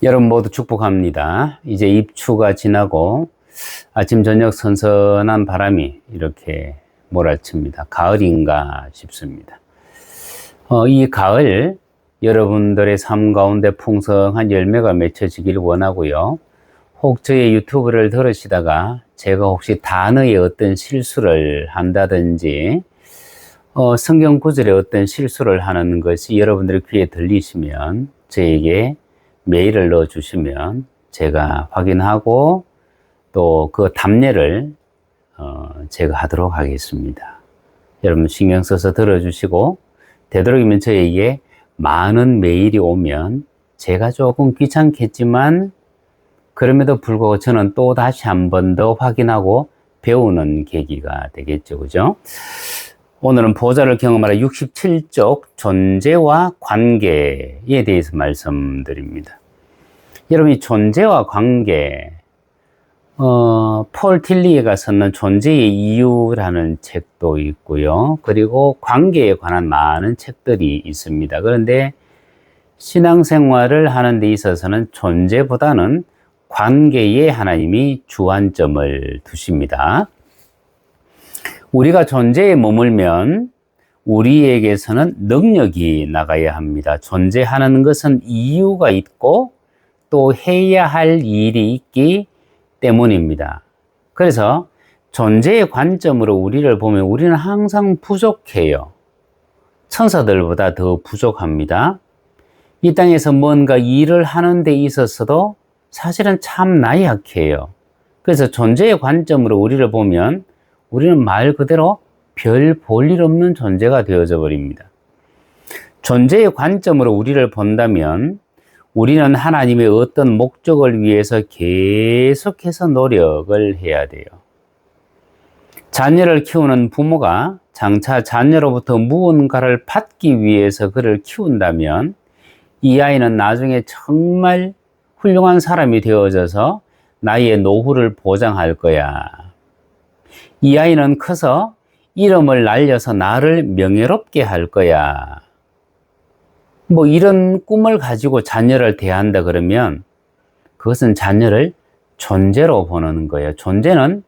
여러분 모두 축복합니다. 이제 입추가 지나고 아침 저녁 선선한 바람이 이렇게 몰아칩니다. 가을인가 싶습니다. 이 가을 여러분들의 삶 가운데 풍성한 열매가 맺혀지길 원하고요. 혹 저의 유튜브를 들으시다가 제가 혹시 단어에 어떤 실수를 한다든지 성경 구절에 어떤 실수를 하는 것이 여러분들의 귀에 들리시면 저에게 메일을 넣어주시면 제가 확인하고 또 그 답례를 제가 하도록 하겠습니다. 여러분 신경 써서 들어주시고 되도록이면 저에게 많은 메일이 오면 제가 조금 귀찮겠지만 그럼에도 불구하고 저는 또 다시 한 번 더 확인하고 배우는 계기가 되겠죠. 그죠? 오늘은 보좌를 경험하라 67쪽 존재와 관계에 대해서 말씀드립니다. 여러분, 이 존재와 관계, 폴 틸리에가 썼는 존재의 이유라는 책도 있고요. 그리고 관계에 관한 많은 책들이 있습니다. 그런데 신앙생활을 하는 데 있어서는 존재보다는 관계에 하나님이 주안점을 두십니다. 우리가 존재에 머물면 우리에게서는 능력이 나가야 합니다. 존재하는 것은 이유가 있고 또 해야 할 일이 있기 때문입니다. 그래서 존재의 관점으로 우리를 보면 우리는 항상 부족해요. 천사들보다 더 부족합니다. 이 땅에서 뭔가 일을 하는 데 있어서도 사실은 참 나약해요. 그래서 존재의 관점으로 우리를 보면 우리는 말 그대로 별 볼 일 없는 존재가 되어져 버립니다. 존재의 관점으로 우리를 본다면 우리는 하나님의 어떤 목적을 위해서 계속해서 노력을 해야 돼요. 자녀를 키우는 부모가 장차 자녀로부터 무언가를 받기 위해서 그를 키운다면 이 아이는 나중에 정말 훌륭한 사람이 되어져서 나의 노후를 보장할 거야. 이 아이는 커서 이름을 날려서 나를 명예롭게 할 거야. 뭐 이런 꿈을 가지고 자녀를 대한다 그러면 그것은 자녀를 존재로 보는 거예요. 존재는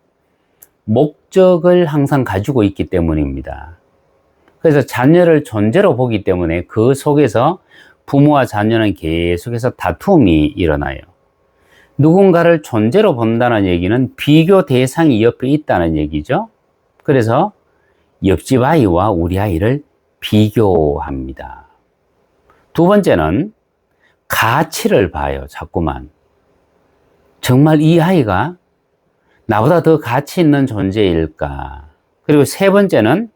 목적을 항상 가지고 있기 때문입니다. 그래서 자녀를 존재로 보기 때문에 그 속에서 부모와 자녀는 계속해서 다툼이 일어나요. 누군가를 존재로 본다는 얘기는 비교 대상이 옆에 있다는 얘기죠. 그래서 옆집 아이와 우리 아이를 비교합니다. 두 번째는 가치를 봐요, 자꾸만. 정말 이 아이가 나보다 더 가치 있는 존재일까? 그리고 세 번째는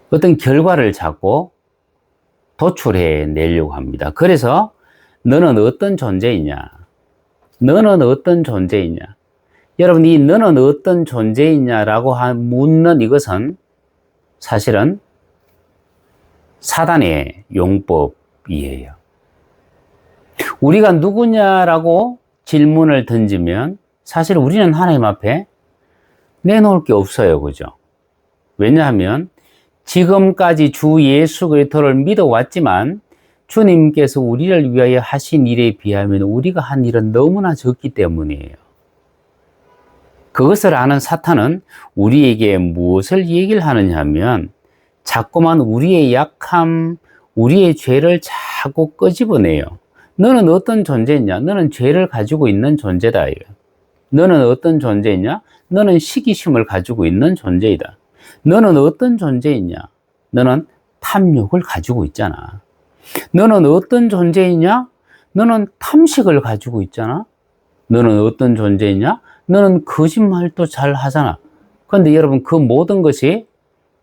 어떤 결과를 찾고 도출해 내려고 합니다. 그래서 너는 어떤 존재이냐? 너는 어떤 존재이냐? 여러분, 이 너는 어떤 존재이냐라고 묻는 이것은 사실은 사단의 용법이에요. 우리가 누구냐라고 질문을 던지면 사실 우리는 하나님 앞에 내놓을 게 없어요. 그죠? 왜냐하면 지금까지 주 예수 그리스도를 믿어왔지만 주님께서 우리를 위하여 하신 일에 비하면 우리가 한 일은 너무나 적기 때문이에요. 그것을 아는 사탄은 우리에게 무엇을 얘기를 하느냐 하면 자꾸만 우리의 약함, 우리의 죄를 자꾸 끄집어내요. 너는 어떤 존재냐? 너는 죄를 가지고 있는 존재다. 너는 어떤 존재냐? 너는 시기심을 가지고 있는 존재이다. 너는 어떤 존재이냐? 너는 탐욕을 가지고 있잖아. 너는 어떤 존재이냐? 너는 탐식을 가지고 있잖아. 너는 어떤 존재이냐? 너는 거짓말도 잘 하잖아. 그런데 여러분, 그 모든 것이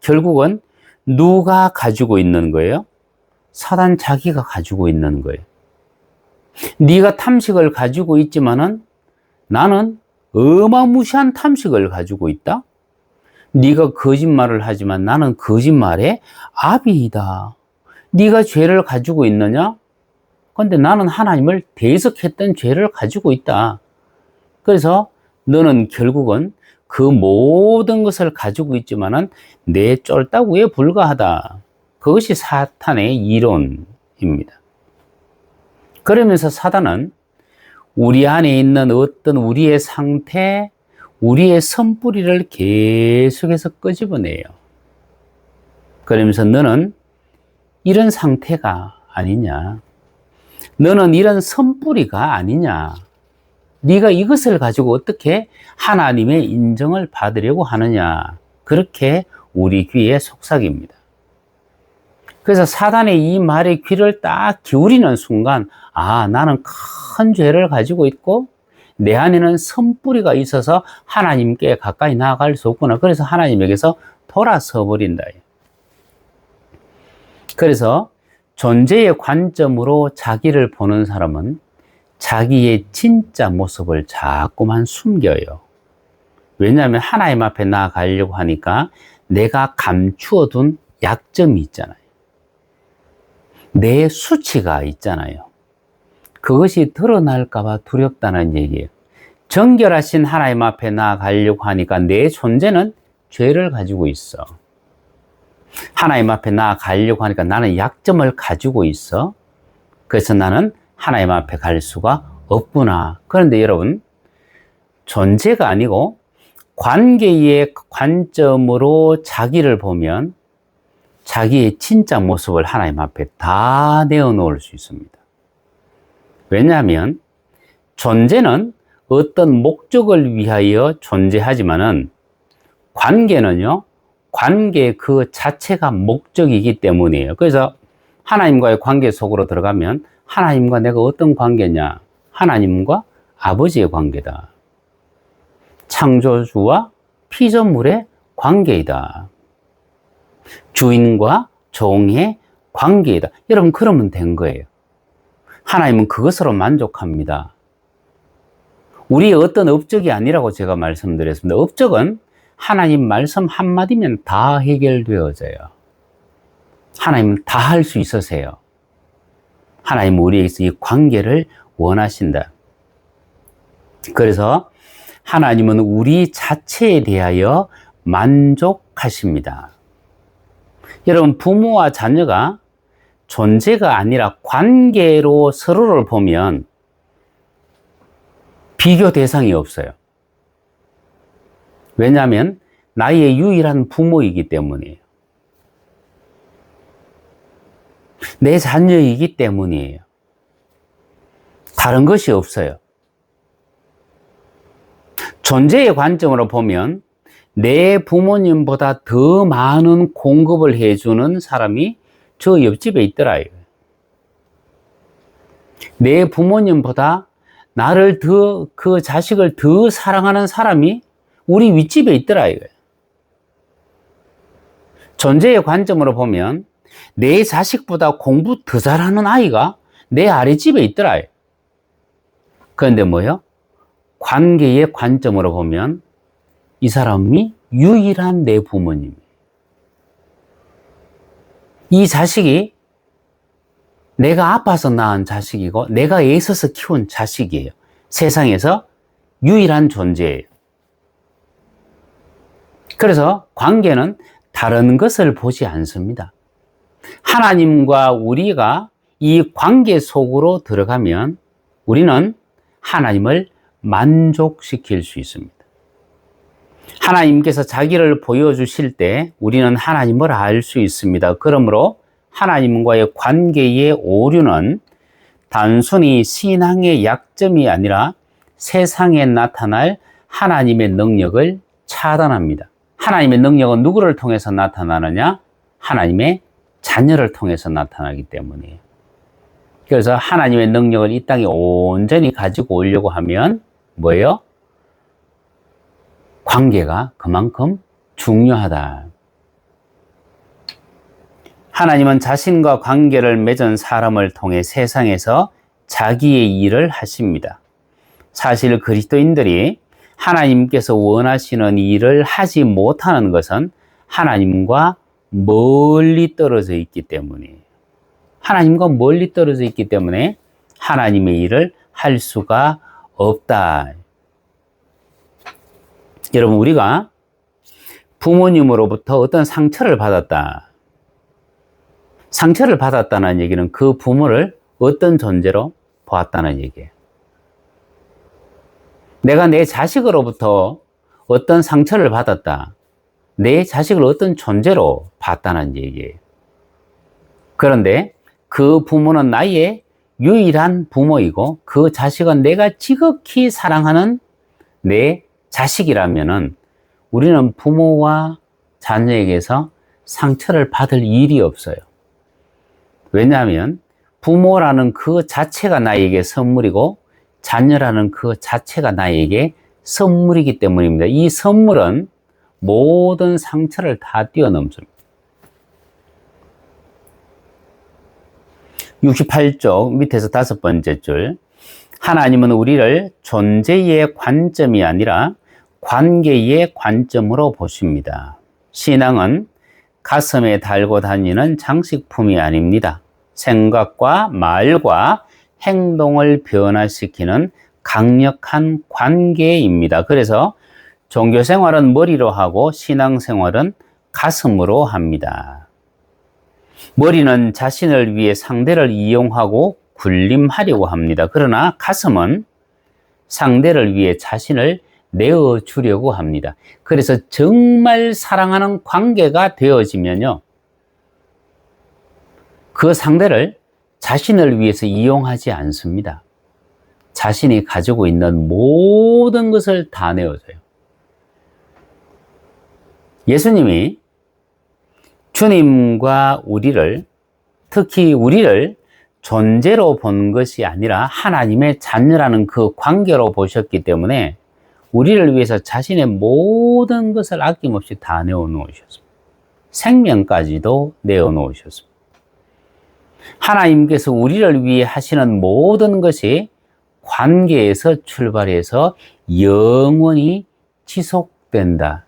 결국은 누가 가지고 있는 거예요? 사단 자기가 가지고 있는 거예요. 네가 탐식을 가지고 있지만은 나는 어마무시한 탐식을 가지고 있다. 네가 거짓말을 하지만 나는 거짓말의 아비이다. 네가 죄를 가지고 있느냐? 그런데 나는 하나님을 대적했던 죄를 가지고 있다. 그래서 너는 결국은 그 모든 것을 가지고 있지만은 내 쫄따구에 불과하다. 그것이 사탄의 이론입니다. 그러면서 사단은 우리 안에 있는 어떤 우리의 상태, 우리의 선뿌리를 계속해서 끄집어내요. 그러면서 너는 이런 상태가 아니냐. 너는 이런 선뿌리가 아니냐. 네가 이것을 가지고 어떻게 하나님의 인정을 받으려고 하느냐. 그렇게 우리 귀에 속삭입니다. 그래서 사단의 이 말에 귀를 딱 기울이는 순간, 아, 나는 큰 죄를 가지고 있고 내 안에는 선뿌리가 있어서 하나님께 가까이 나아갈 수 없구나. 그래서 하나님에게서 돌아서 버린다. 그래서 존재의 관점으로 자기를 보는 사람은 자기의 진짜 모습을 자꾸만 숨겨요. 왜냐하면 하나님 앞에 나아가려고 하니까 내가 감추어둔 약점이 있잖아요. 내 수치가 있잖아요. 그것이 드러날까봐 두렵다는 얘기예요. 정결하신 하나님 앞에 나아가려고 하니까 내 존재는 죄를 가지고 있어. 하나님 앞에 나아가려고 하니까 나는 약점을 가지고 있어. 그래서 나는 하나님 앞에 갈 수가 없구나. 그런데 여러분, 존재가 아니고 관계의 관점으로 자기를 보면 자기의 진짜 모습을 하나님 앞에 다 내어놓을 수 있습니다. 왜냐하면 존재는 어떤 목적을 위하여 존재하지만은 관계는요, 관계 그 자체가 목적이기 때문이에요. 그래서 하나님과의 관계 속으로 들어가면 하나님과 내가 어떤 관계냐? 하나님과 아버지의 관계다. 창조주와 피조물의 관계이다. 주인과 종의 관계이다. 여러분, 그러면 된 거예요. 하나님은 그것으로 만족합니다. 우리의 어떤 업적이 아니라고 제가 말씀드렸습니다. 업적은 하나님 말씀 한마디면 다 해결되어져요. 하나님은 다 할 수 있으세요. 하나님은 우리에게서 이 관계를 원하신다. 그래서 하나님은 우리 자체에 대하여 만족하십니다. 여러분, 부모와 자녀가 존재가 아니라 관계로 서로를 보면 비교 대상이 없어요. 왜냐하면 나의 유일한 부모이기 때문이에요. 내 자녀이기 때문이에요. 다른 것이 없어요. 존재의 관점으로 보면 내 부모님보다 더 많은 공급을 해주는 사람이 저 옆집에 있더라. 내 부모님보다 나를 그 자식을 더 사랑하는 사람이 우리 윗집에 있더라. 존재의 관점으로 보면 내 자식보다 공부 더 잘하는 아이가 내 아랫집에 있더라. 그런데 뭐요? 관계의 관점으로 보면 이 사람이 유일한 내 부모님. 이 자식이 내가 아파서 낳은 자식이고 내가 애써서 키운 자식이에요. 세상에서 유일한 존재예요. 그래서 관계는 다른 것을 보지 않습니다. 하나님과 우리가 이 관계 속으로 들어가면 우리는 하나님을 만족시킬 수 있습니다. 하나님께서 자기를 보여주실 때 우리는 하나님을 알 수 있습니다. 그러므로 하나님과의 관계의 오류는 단순히 신앙의 약점이 아니라 세상에 나타날 하나님의 능력을 차단합니다. 하나님의 능력은 누구를 통해서 나타나느냐? 하나님의 자녀를 통해서 나타나기 때문이에요. 그래서 하나님의 능력을 이 땅에 온전히 가지고 오려고 하면 뭐예요? 관계가 그만큼 중요하다. 하나님은 자신과 관계를 맺은 사람을 통해 세상에서 자기의 일을 하십니다. 사실 그리스도인들이 하나님께서 원하시는 일을 하지 못하는 것은 하나님과 멀리 떨어져 있기 때문이에요. 하나님과 멀리 떨어져 있기 때문에 하나님의 일을 할 수가 없다. 여러분, 우리가 부모님으로부터 어떤 상처를 받았다. 상처를 받았다는 얘기는 그 부모를 어떤 존재로? 보았다는 얘기예요. 내가 내 자식으로부터 어떤 상처를 받았다. 내 자식을 어떤 존재로 봤다는 얘기예요. 그런데 그 부모는 나의 유일한 부모이고 그 자식은 내가 지극히 사랑하는 내 자식이라면은 우리는 부모와 자녀에게서 상처를 받을 일이 없어요. 왜냐하면 부모라는 그 자체가 나에게 선물이고 자녀라는 그 자체가 나에게 선물이기 때문입니다. 이 선물은 모든 상처를 다 뛰어넘습니다. 68쪽 밑에서 5번째 줄. 하나님은 우리를 존재의 관점이 아니라 관계의 관점으로 보십니다. 신앙은 가슴에 달고 다니는 장식품이 아닙니다. 생각과 말과 행동을 변화시키는 강력한 관계입니다. 그래서 종교 생활은 머리로 하고 신앙 생활은 가슴으로 합니다. 머리는 자신을 위해 상대를 이용하고 군림하려고 합니다. 그러나 가슴은 상대를 위해 자신을 내어주려고 합니다. 그래서 정말 사랑하는 관계가 되어지면요, 그 상대를 자신을 위해서 이용하지 않습니다. 자신이 가지고 있는 모든 것을 다 내어줘요. 예수님이 주님과 우리를, 특히 우리를 존재로 본 것이 아니라 하나님의 자녀라는 그 관계로 보셨기 때문에 우리를 위해서 자신의 모든 것을 아낌없이 다 내어놓으셨습니다. 생명까지도 내어놓으셨습니다. 하나님께서 우리를 위해 하시는 모든 것이 관계에서 출발해서 영원히 지속된다.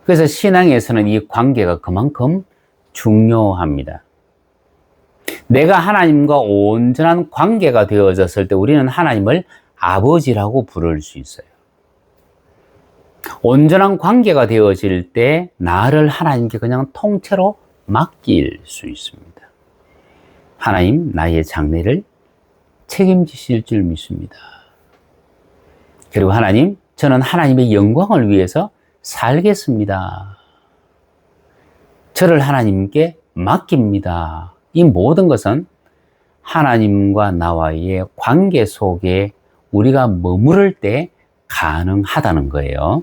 그래서 신앙에서는 이 관계가 그만큼 중요합니다. 내가 하나님과 온전한 관계가 되어졌을 때 우리는 하나님을 아버지라고 부를 수 있어요. 온전한 관계가 되어질 때 나를 하나님께 그냥 통째로 맡길 수 있습니다. 하나님, 나의 장래를 책임지실 줄 믿습니다. 그리고 하나님, 저는 하나님의 영광을 위해서 살겠습니다. 저를 하나님께 맡깁니다. 이 모든 것은 하나님과 나와의 관계 속에 우리가 머무를 때 가능하다는 거예요.